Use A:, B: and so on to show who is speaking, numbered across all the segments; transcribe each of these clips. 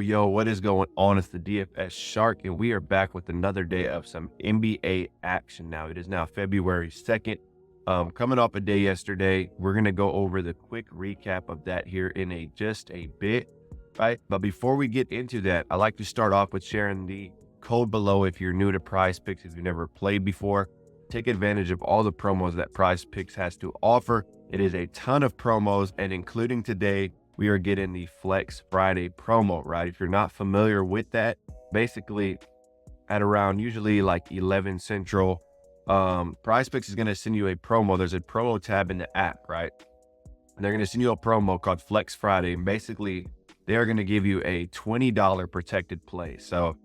A: Yo, what is going on? It's the DFS Shark, and we are back with another day of some NBA action. Now, it is now February 2nd. Coming off a day yesterday, we're going to go over the quick recap of that here in just a bit, right? But before we get into that, I like to start off with sharing the code below if you're new to PrizePicks, if you've never played before. Take advantage of all the promos that PrizePicks has to offer. It is a ton of promos, and including today, we are getting the Flex Friday promo, right? If you're not familiar with that, basically at around usually like 11 Central, PrizePicks is going to send you a promo. There's a promo tab in the app, right? And they're going to send you a promo called Flex Friday. And basically, they are going to give you a $20 protected play. So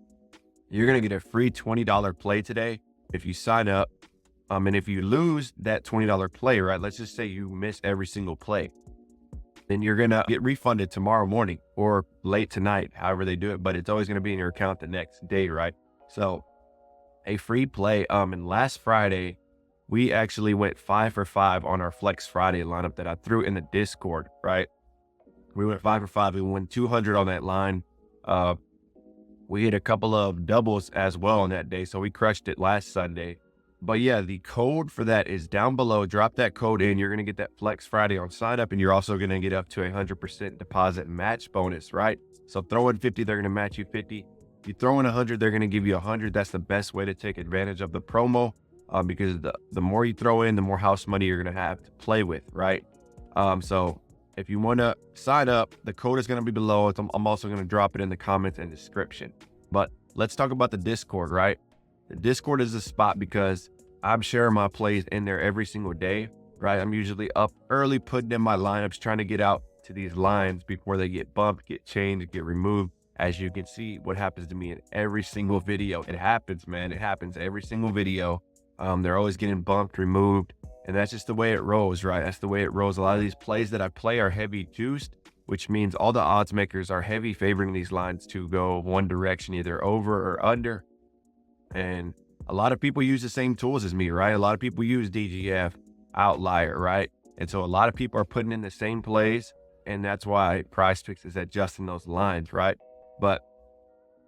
A: you're going to get a free $20 play today if you sign up. And if you lose that $20 play, right? Let's just say you miss every single play. Then you're going to get refunded tomorrow morning or late tonight, however they do it, but it's always going to be in your account the next day, right? So a free play. And last Friday, we actually went 5 for 5 on our Flex Friday lineup that I threw in the Discord, right? We went 5 for 5. We won 200 on that line. We hit a couple of doubles as well on that day. So we crushed it last Sunday. But yeah, the code for that is down below. Drop that code in. You're going to get that Flex Friday on sign up, and you're also going to get up to 100% deposit match bonus, right? So throw in 50, they're going to match you 50. You throw in 100, they're going to give you 100. That's the best way to take advantage of the promo because the more you throw in, the more house money you're going to have to play with, right? So if you want to sign up, the code is going to be below. I'm also going to drop it in the comments and description. But let's talk about the Discord, right? The Discord is a spot because I'm sharing my plays in there every single day, right? I'm usually up early, putting in my lineups, trying to get out to these lines before they get bumped, get changed, get removed. As you can see, what happens to me in every single video. It happens, man. It happens every single video. They're always getting bumped, removed, and that's just the way it rolls, right? That's the way it rolls. A lot of these plays that I play are heavy juiced, which means all the odds makers are heavy favoring these lines to go one direction, either over or under. And a lot of people use the same tools as me, right? A lot of people use DGF, Outlier, right? And so a lot of people are putting in the same plays, and that's why PrizePicks is adjusting those lines, right? But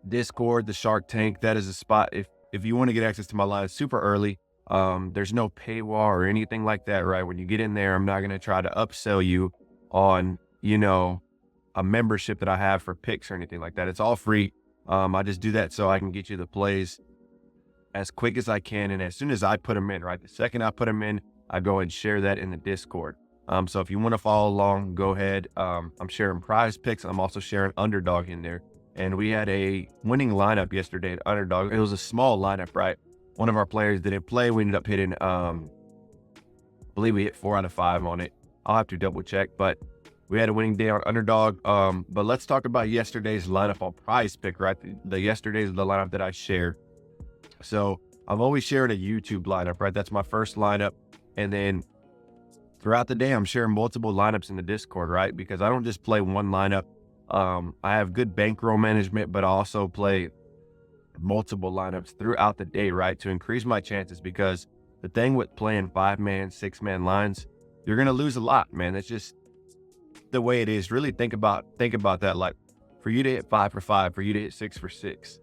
A: Discord, the Shark Tank, that is a spot. If you want to get access to my lines super early, there's no paywall or anything like that, right? When you get in there, I'm not going to try to upsell you on, a membership that I have for picks or anything like that. It's all free. I just do that so I can get you the plays as quick as I can. And as soon as I put them in, right? The second I put them in, I go and share that in the Discord. So if you want to follow along, go ahead. I'm sharing PrizePicks. I'm also sharing Underdog in there. And we had a winning lineup yesterday at Underdog. It was a small lineup, right? One of our players didn't play. We ended up hitting, I believe we hit 4 out of 5 on it. I'll have to double check, but we had a winning day on Underdog. But let's talk about yesterday's lineup on PrizePicks, right? The yesterday's the lineup that I shared. So I've always shared a YouTube lineup, right? That's my first lineup. And then throughout the day, I'm sharing multiple lineups in the Discord, right? Because I don't just play one lineup. I have good bankroll management, but I also play multiple lineups throughout the day, right? To increase my chances, because the thing with playing 5-man, 6-man lines, you're going to lose a lot, man. That's just the way it is. Really think about that. Like for you to hit 5 for 5, for you to hit 6 for 6.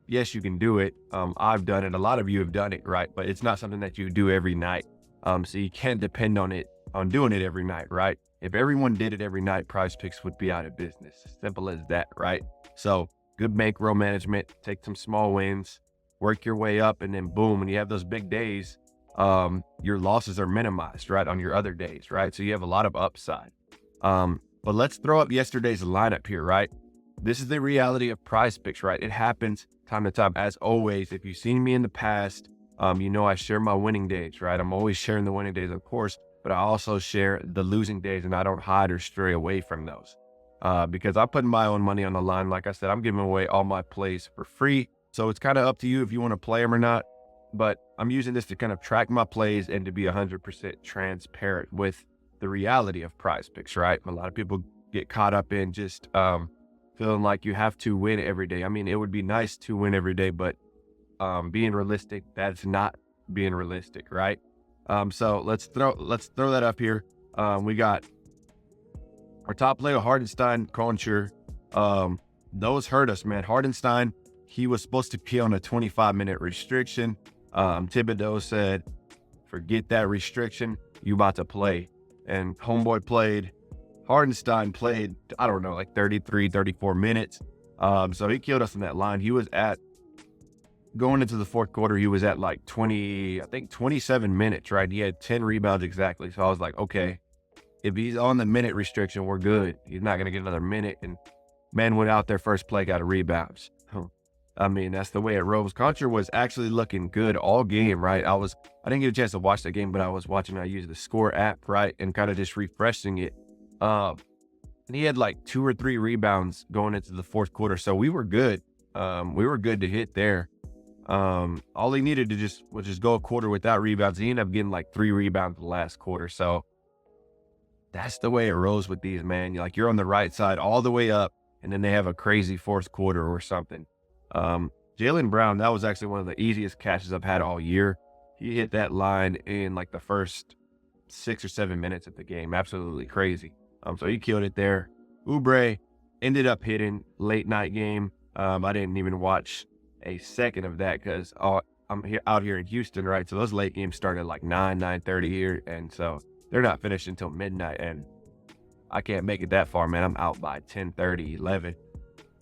A: Yes, you can do it. I've done it. A lot of you have done it, right? But it's not something that you do every night. So you can't depend on doing it every night, right? If everyone did it every night, PrizePicks would be out of business. Simple as that, right? So good bankroll management, take some small wins, work your way up, and then boom, when you have those big days, your losses are minimized, right? On your other days, right? So you have a lot of upside. But let's throw up yesterday's lineup here, right? This is the reality of PrizePicks, right? It happens time to time. As always, if you've seen me in the past, I share my winning days, right? I'm always sharing the winning days, of course, but I also share the losing days, and I don't hide or stray away from those because I put my own money on the line. Like I said, I'm giving away all my plays for free. So it's kind of up to you if you want to play them or not. But I'm using this to kind of track my plays and to be 100% transparent with the reality of PrizePicks, right? A lot of people get caught up in just feeling like you have to win every day. I mean, it would be nice to win every day, but being realistic, that's not being realistic, right? So let's throw that up here. We got our top player, Hardenstein, Concher, those hurt us, man. Hardenstein, he was supposed to be on a 25-minute restriction. Thibodeau said, forget that restriction. You about to play. And homeboy played. Hardenstein played, I don't know, like 33, 34 minutes. So he killed us in that line. He was going into the fourth quarter, he was at like 27 minutes, right? He had 10 rebounds exactly. So I was like, okay, if he's on the minute restriction, we're good. He's not going to get another minute. And man went out there first play, got a rebounds. I mean, that's the way it rolls. Contra was actually looking good all game, right? I didn't get a chance to watch the game, but I was watching. I used the Score app, right, and kind of just refreshing it. And he had like 2 or 3 rebounds going into the fourth quarter, so we were good. We were good to hit there. All he needed to was just go a quarter without rebounds. He ended up getting like 3 rebounds in the last quarter. So that's the way it rolls with these, man. You're on the right side all the way up, and then they have a crazy fourth quarter or something. Jalen Brown, that was actually one of the easiest catches I've had all year. He hit that line in like the first 6 or 7 minutes of the game. Absolutely crazy. So he killed it there. Oubre ended up hitting late night game. I didn't even watch a second of that because I'm out here in Houston, right? So those late games started like 9:30 here. And so they're not finished until midnight. And I can't make it that far, man. I'm out by 10:30, 11.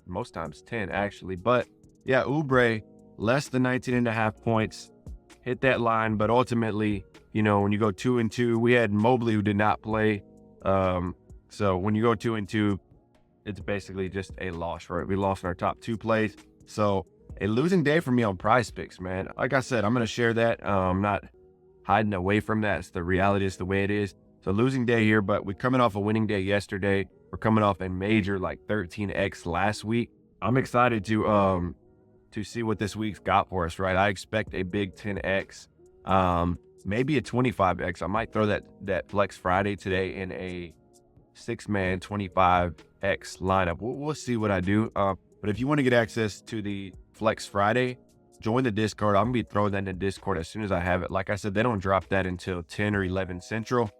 A: Most times 10 actually. But yeah, Oubre, less than 19.5 points, hit that line. But ultimately, when you go 2-2, we had Mobley who did not play. So when you go 2-2, it's basically just a loss, right? We lost our top 2 plays. So a losing day for me on PrizePicks, man. Like I said, I'm going to share that. I'm not hiding away from that. It's the reality. It's the way it is. So losing day here, but we're coming off a winning day yesterday. We're coming off a major like 13x last week. I'm excited to see what this week's got for us, right? I expect a big 10x, maybe a 25x. I might throw that Flex Friday today in a 6-man 25x lineup. We'll see what I do. But if you want to get access to the Flex Friday, join the Discord. I'm going to be throwing that in the Discord as soon as I have it. Like I said, they don't drop that until 10 or 11 Central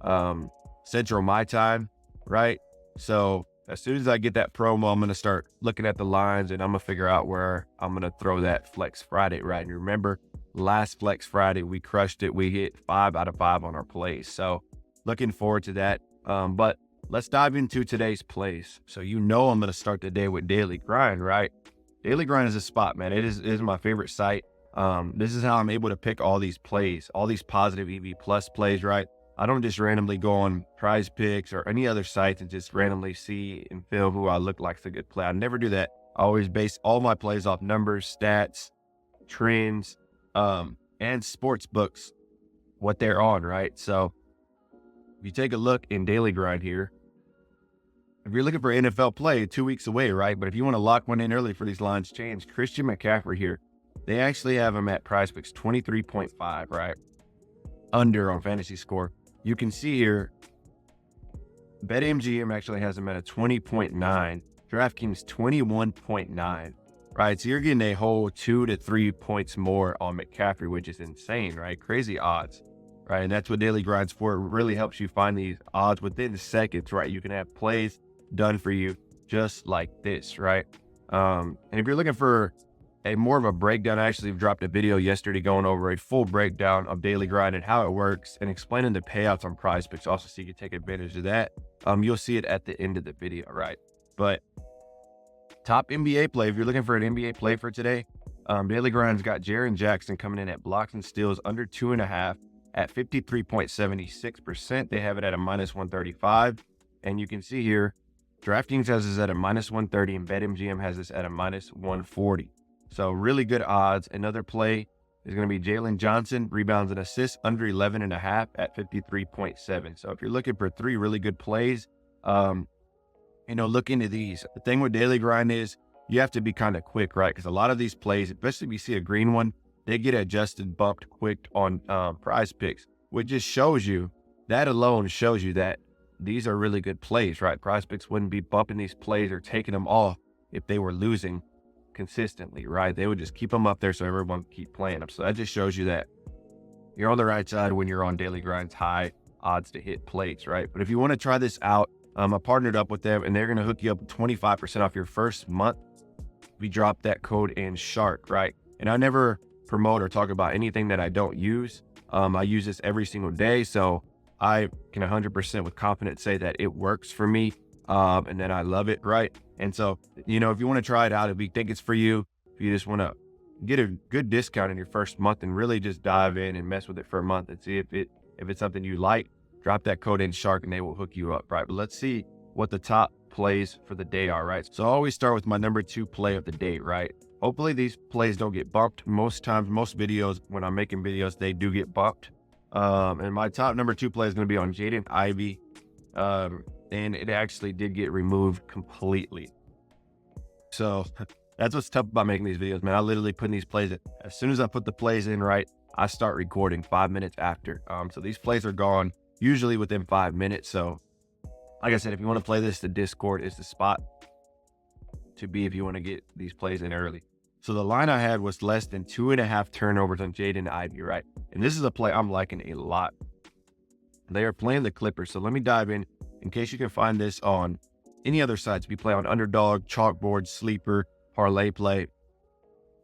A: my time, right? So as soon as I get that promo, I'm going to start looking at the lines and I'm going to figure out where I'm going to throw that Flex Friday, right? And remember, last Flex Friday, we crushed it. We hit 5 out of 5 on our plays. So looking forward to that. But let's dive into today's plays. So I'm going to start the day with Daily Grind, right? Daily Grind is a spot, man. It is my favorite site. This is how I'm able to pick all these plays, all these positive EV plus plays, right? I don't just randomly go on PrizePicks or any other sites and just randomly see and feel who I look like is a good play. I never do that. I always base all my plays off numbers, stats, trends, and sports books, what they're on, right? So if you take a look in Daily Grind here, if you're looking for NFL play, 2 weeks away, right? But if you want to lock one in early for these lines change, Christian McCaffrey here, they actually have him at PrizePicks 23.5, right? Under on fantasy score. You can see here, BetMGM actually has him at a 20.9, DraftKings 21.9, right? So you're getting a whole 2 to 3 points more on McCaffrey, which is insane, right? Crazy odds, right? And that's what Daily Grind's for. It really helps you find these odds within seconds, right? You can have plays done for you just like this, right? And if you're looking for more of a breakdown, I actually dropped a video yesterday going over a full breakdown of Daily Grind and how it works and explaining the payouts on PrizePicks also, so you can take advantage of that. You'll see it at the end of the video, right? But top NBA play, if you're looking for an NBA play for today, Daily Grind's got Jaren Jackson coming in at blocks and steals under 2.5 at 53.76%. They have it at a -135. And you can see here, DraftKings has this at a -130 and BetMGM has this at a -140. So really good odds. Another play is going to be Jalen Johnson, rebounds and assists under 11.5 at 53.7. So if you're looking for 3 really good plays, look into these. The thing with Daily Grind is you have to be kind of quick, right? Because a lot of these plays, especially if you see a green one, they get adjusted, bumped quick on PrizePicks, which just shows you, that alone shows you that these are really good plays, right? PrizePicks wouldn't be bumping these plays or taking them off if they were losing consistently, right? They would just keep them up there so everyone can keep playing them. So that just shows you that you're on the right side when you're on Daily Grind's high odds to hit plays, right? But if you want to try this out, I partnered up with them, and they're going to hook you up 25% off your first month. We drop that code in Shark, right? And I never promote or talk about anything that I don't use. I use this every single day, so I can 100% with confidence say that it works for me, and that I love it, right? And so, if you want to try it out, if you think it's for you, if you just want to get a good discount in your first month and really just dive in and mess with it for a month and see if it's something you like, drop that code in Shark and they will hook you up, right? But let's see what the top plays for the day are, right? So I always start with my number 2 play of the day, right? Hopefully these plays don't get bumped. Most times, most videos, when I'm making videos, they do get bumped. And my top number 2 play is going to be on Jaden Ivy. And it actually did get removed completely. So that's what's tough about making these videos, man. I literally put these plays in. As soon as I put the plays in, right, I start recording 5 minutes after. So these plays are gone usually within 5 minutes. So like I said, if you want to play this, the Discord is the spot to be if you want to get these plays in early. So the line I had was less than 2.5 turnovers on Jaden Ivy, right? And this is a play I'm liking a lot. They are playing the Clippers. So let me dive in case you can find this on any other sites. We play on Underdog, Chalkboard, Sleeper, Parlay Play.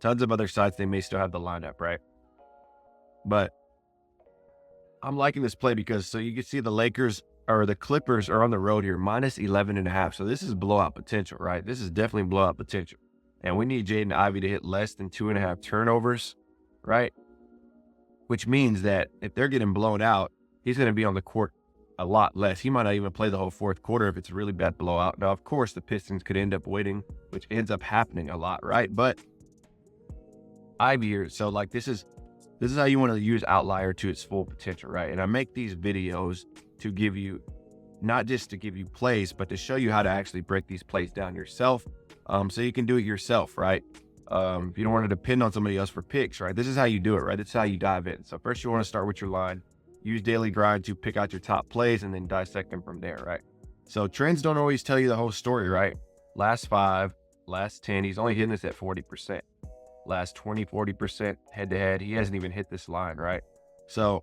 A: Tons of other sites, they may still have the lineup, right? But I'm liking this play because so you can see the Clippers are on the road here, minus 11.5. So this is blowout potential, right? This is definitely blowout potential. And we need Jaden Ivy to hit less than 2.5 turnovers, right? Which means that if they're getting blown out, he's going to be on the court a lot less. He might not even play the whole fourth quarter if it's a really bad blowout. Now, of course, the Pistons could end up winning, which ends up happening a lot, right? But Ivy here, so like this is how you want to use Outlier to its full potential, right? And I make these videos to give you, not just to give you plays, but to show you how to actually break these plays down yourself, so you can do it yourself, right? If you don't want to depend on somebody else for picks, right? This is how you do it, right? This is how you dive in. So first you want to start with your line, use Daily Grind to pick out your top plays and then dissect them from there, right? So trends don't always tell you the whole story, right? Last 5, last 10, he's only hitting this at 40%. Last 20, 40% head-to-head, he hasn't even hit this line, right? So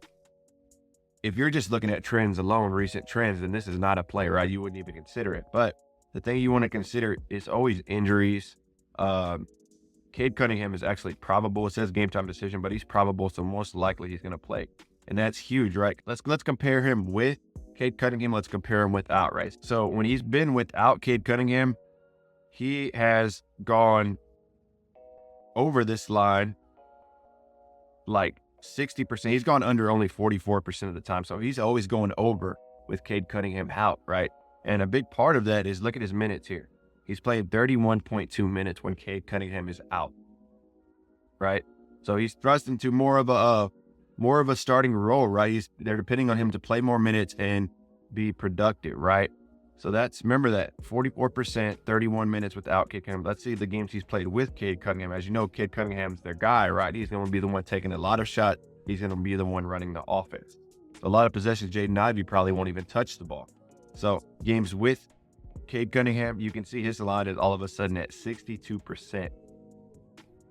A: if you're just looking at trends alone, recent trends, then this is not a play, right? You wouldn't even consider it. But the thing you want to consider is always injuries. Cade Cunningham is actually probable. It says game time decision, but he's probable, so most likely he's going to play. And that's huge, right? Let's compare him with Cade Cunningham. Let's compare him without, right? So when he's been without Cade Cunningham, he has gone over this line like 60%. He's gone under only 44% of the time. So he's always going over with Cade Cunningham out, right? And a big part of that is look at his minutes here. He's playing 31.2 minutes when Cade Cunningham is out, right? So he's thrust into more of a starting role, right? They're depending on him to play more minutes and be productive, right? So remember that 44%, 31 minutes without Cade Cunningham. Let's see the games he's played with Cade Cunningham. As you know, Cade Cunningham's their guy, right? He's going to be the one taking a lot of shots. He's going to be the one running the offense. A lot of possessions, Jaden Ivy probably won't even touch the ball. So games with Cade Cunningham, you can see his line is all of a sudden at 62%.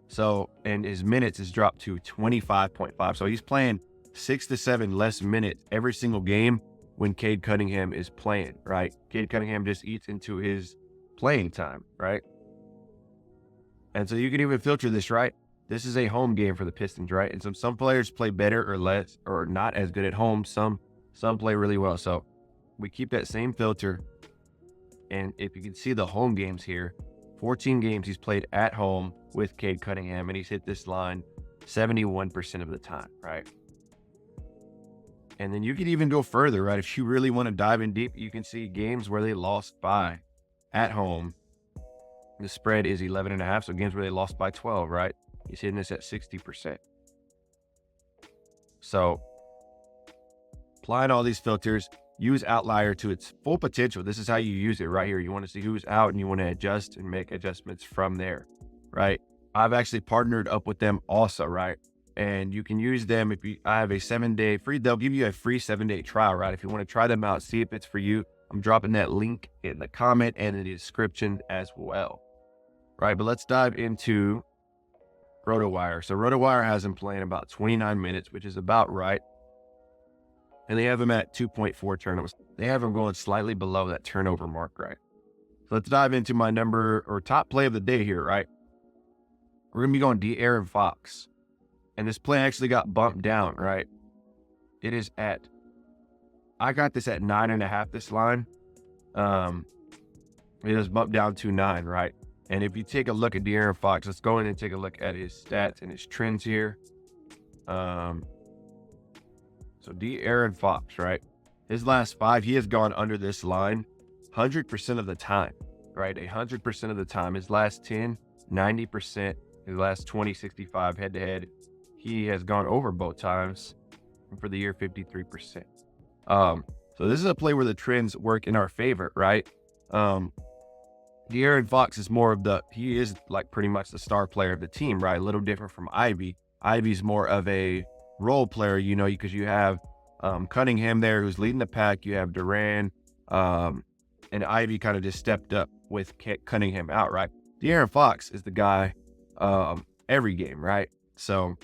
A: So, and his minutes has dropped to 25.5. So he's playing 6 to 7 less minutes every single game when Cade Cunningham is playing, right? Cade Cunningham just eats into his playing time, right? And so you can even filter this, right? This is a home game for the Pistons, right? And some players play better or less or not as good at home. Some play really well. So we keep that same filter. And if you can see the home games here, 14 games he's played at home with Cade Cunningham, and he's hit this line 71% of the time, right? And then you can even go further, right? If you really want to dive in deep, you can see games where they lost by at home. The spread is 11.5, so games where they lost by 12, right? He's hitting this at 60%. So applying all these filters, use Outlier to its full potential. This is how you use it right here. You want to see who's out and you want to adjust and make adjustments from there, right? I've actually partnered up with them also, right? And you can use them I have a 7-day free, they'll give you a free 7-day trial, right? If you want to try them out, see if it's for you. I'm dropping that link in the comment and in the description as well, right? But let's dive into RotoWire. So RotoWire has him playing about 29 minutes, which is about right. And they have him at 2.4 turnovers. they have him going slightly below that turnover mark, right? So let's dive into my top play of the day here, right? We're going to be going De'Aaron Fox. And this play actually got bumped down, right? I got this at 9.5, this line. It is bumped down to 9, right? And if you take a look at De'Aaron Fox, let's go in and take a look at his stats and his trends here. So De'Aaron Fox, right? His last 5, he has gone under this line 100% of the time, right? 100% of the time. His last 10, 90%. His last 20, 65 head-to-head. He has gone over both times. And for the year, 53%. So this is a play where the trends work in our favor, right? De'Aaron Fox is he is like pretty much the star player of the team, right? A little different from Ivy. Ivy's more of a role player, because you have Cunningham there who's leading the pack. You have Duran, and Ivy kind of just stepped up with Cunningham out, right? De'Aaron Fox is the guy every game, right? So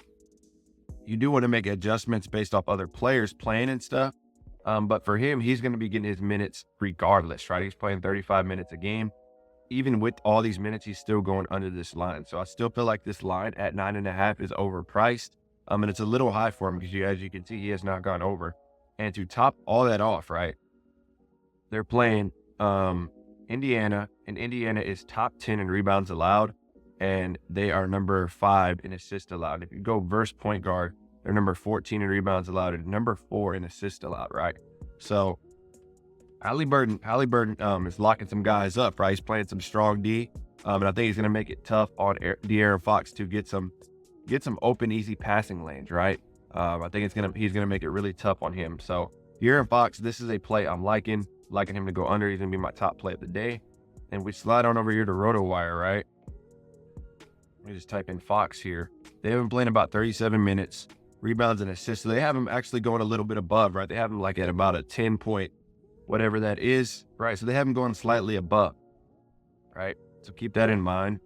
A: you do want to make adjustments based off other players playing and stuff. But for him, he's going to be getting his minutes regardless, right? He's playing 35 minutes a game. Even with all these minutes, he's still going under this line. So I still feel like this line at 9.5 is overpriced. And it's a little high for him because as you can see, he has not gone over. And to top all that off, right, they're playing Indiana, and Indiana is top 10 in rebounds allowed, and they are number 5 in assists allowed. If you go versus point guard, they're number 14 in rebounds allowed and number 4 in assists allowed, right? So Halliburton is locking some guys up, right? He's playing some strong D, and I think he's going to make it tough on De'Aaron Fox to get some open, easy passing lanes, right? I think he's going to make it really tough on him. So De'Aaron Fox, this is a play I'm liking him to go under. He's going to be my top play of the day. And we slide on over here to RotoWire, right? Let me just type in Fox here. They have him playing about 37 minutes, rebounds and assists. So they have him actually going a little bit above, right? They have him like at about a 10 point, whatever that is, right? So they have him going slightly above, right? So keep that in mind.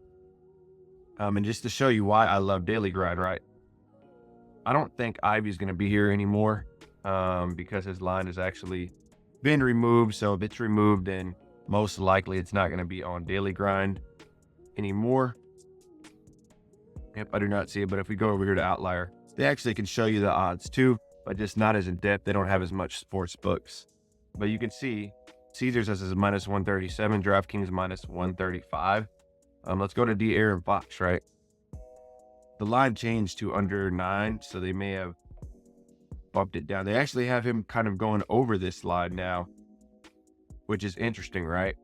A: And just to show you why I love Daily Grind, right? I don't think Ivy's going to be here anymore because his line has actually been removed. So if it's removed, then most likely it's not going to be on Daily Grind anymore. Yep, I do not see it. But if we go over here to Outlier, they actually can show you the odds too, but just not as in depth. They don't have as much sports books. But you can see Caesars has a minus 137, DraftKings minus 135. Let's go to De'Aaron Fox, right? The line changed to under 9, so they may have bumped it down. They actually have him kind of going over this line now, which is interesting, right?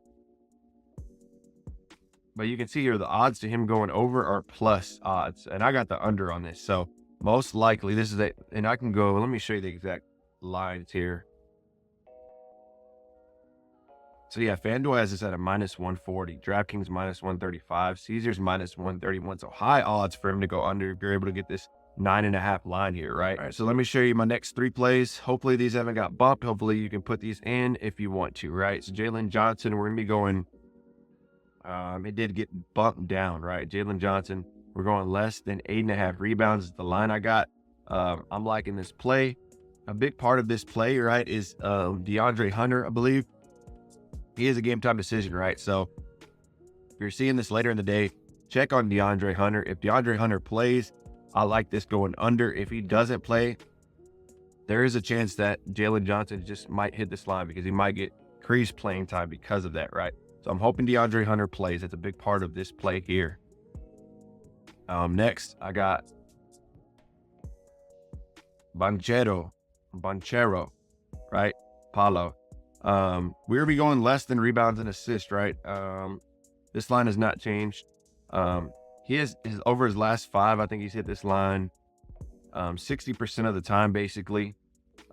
A: But you can see here the odds to him going over are plus odds, and I got the under on this. So most likely this is and I can go, let me show you the exact lines here. So yeah, FanDuel has this at a minus 140, DraftKings minus 135, Caesars minus 131. So high odds for him to go under if you're able to get this 9.5 line here, right? All right, so let me show you my next 3 plays. Hopefully these haven't got bumped. Hopefully you can put these in if you want to, right? So Jalen Johnson, we're gonna be going, it did get bumped down, right? Jalen Johnson, we're going less than 8.5 rebounds is the line I got. I'm liking this play. A big part of this play, right, is DeAndre Hunter, I believe. He is a game time decision, right? So if you're seeing this later in the day, check on DeAndre Hunter. If DeAndre Hunter plays, I like this going under. If he doesn't play, there is a chance that Jalen Johnson just might hit this line because he might get crease playing time because of that, right? So I'm hoping DeAndre Hunter plays. That's a big part of this play here. Next, I got Banchero, right? Paolo. We're gonna be going less than rebounds and assists, right? This line has not changed. He is over his last 5. I think he's hit this line 60% of the time, basically.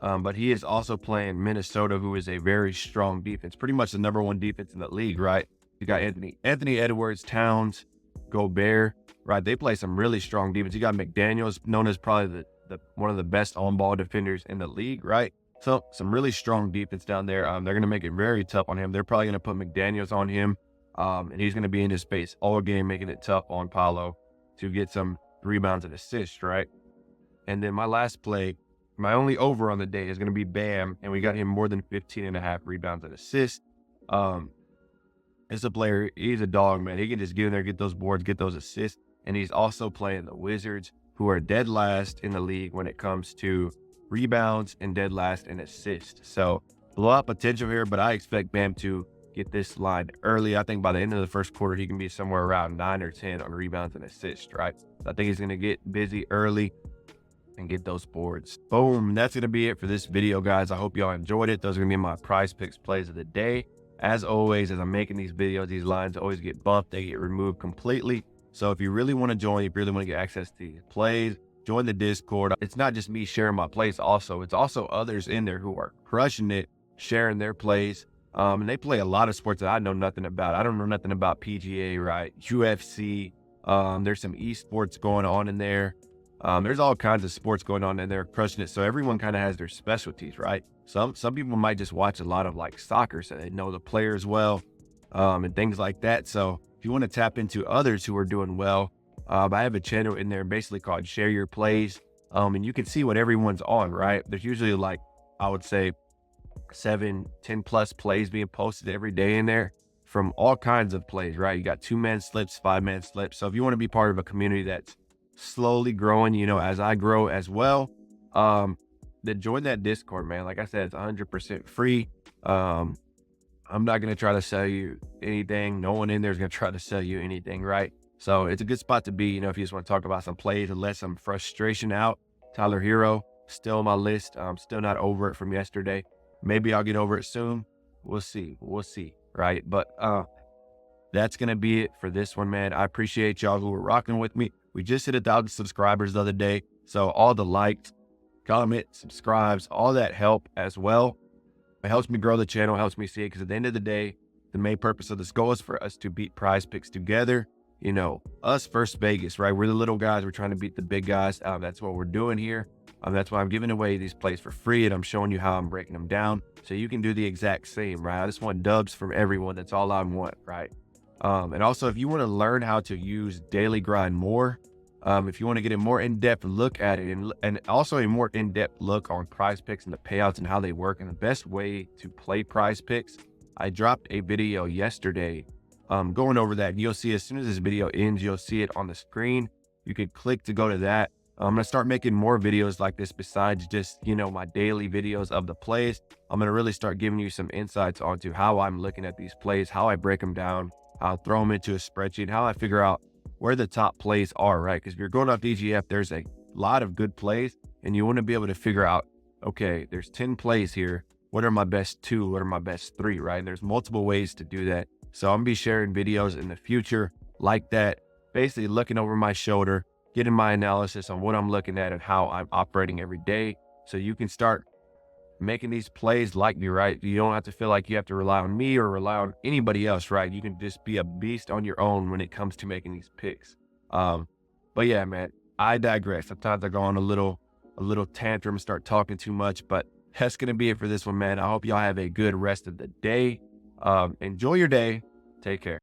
A: But he is also playing Minnesota, who is a very strong defense, pretty much the number 1 defense in the league, right? You got Anthony Edwards, Towns, Gobert, right? They play some really strong defense. You got McDaniels, known as probably the one of the best on-ball defenders in the league, right? So some really strong defense down there. They're going to make it very tough on him. They're probably going to put McDaniels on him, and he's going to be in his space all game, making it tough on Paolo to get some rebounds and assists, right? And then my last play, My only over on the day is going to be Bam, and we got him more than 15.5 rebounds and assists. It's a player. He's a dog, man. He can just get in there, get those boards, get those assists. And he's also playing the Wizards, who are dead last in the league when it comes to rebounds and dead last in assists. So blowout potential here, but I expect Bam to get this line early. I think by the end of the first quarter, he can be somewhere around 9 or 10 on rebounds and assists, right? So I think he's going to get busy early and get those boards. Boom. That's going to be it for this video, guys. I hope y'all enjoyed it. Those are going to be my PrizePicks plays of the day. As always, as I'm making these videos, these lines always get bumped. They get removed completely. So if you really want to join, if you really want to get access to these plays, join the Discord. It's not just me sharing my plays also. It's also others in there who are crushing it, sharing their plays. And they play a lot of sports that I know nothing about. I don't know nothing about PGA, right? UFC. There's some esports going on in there. There's all kinds of sports going on in there, crushing it. So everyone kind of has their specialties, right? Some people might just watch a lot of like soccer, so they know the players well, and things like that. So if you want to tap into others who are doing well, I have a channel in there basically called Share Your Plays. And you can see what everyone's on, right? There's usually like, I would say 7, 10 plus plays being posted every day in there from all kinds of plays, right? You got 2-man slips, 5-man slips. So if you want to be part of a community that's slowly growing, you know, as I grow as well, then join that Discord, man. Like I said, it's 100% free. I'm not going to try to sell you anything. No one in there is going to try to sell you anything, right? So it's a good spot to be, you know, if you just want to talk about some plays and let some frustration out. Tyler Hero, still on my list. I'm still not over it from yesterday. Maybe I'll get over it soon. We'll see, right? But that's going to be it for this one, man. I appreciate y'all who are rocking with me. We just hit 1,000 subscribers the other day. So all the likes, comments, subscribes, all that help as well. It helps me grow the channel, helps me see it, because at the end of the day, the main purpose of this goal is for us to beat PrizePicks together. You know, us versus Vegas, right? We're the little guys. We're trying to beat the big guys. That's what we're doing here. That's why I'm giving away these plays for free, and I'm showing you how I'm breaking them down so you can do the exact same, right? I just want dubs from everyone. That's all I want, right? And also, if you want to learn how to use Daily Grind more, if you want to get a more in-depth look at it, and also a more in-depth look on PrizePicks and the payouts and how they work and the best way to play PrizePicks, I dropped a video yesterday going over that. And you'll see as soon as this video ends, you'll see it on the screen. You can click to go to that. I'm going to start making more videos like this besides just, you know, my daily videos of the plays. I'm going to really start giving you some insights onto how I'm looking at these plays, how I break them down, how I throw them into a spreadsheet, how I figure out where the top plays are, right? Because if you're going off DGF, there's a lot of good plays, and you want to be able to figure out, okay, there's 10 plays here. What are my best 2? What are my best 3, right? And there's multiple ways to do that. So I'm going to be sharing videos in the future like that, basically looking over my shoulder, getting my analysis on what I'm looking at and how I'm operating every day. So you can start making these plays like me, right? You don't have to feel like you have to rely on me or rely on anybody else, right? You can just be a beast on your own when it comes to making these picks. But yeah, man, I digress. Sometimes I go on a little tantrum, start talking too much, but that's going to be it for this one, man. I hope y'all have a good rest of the day. Enjoy your day. Take care.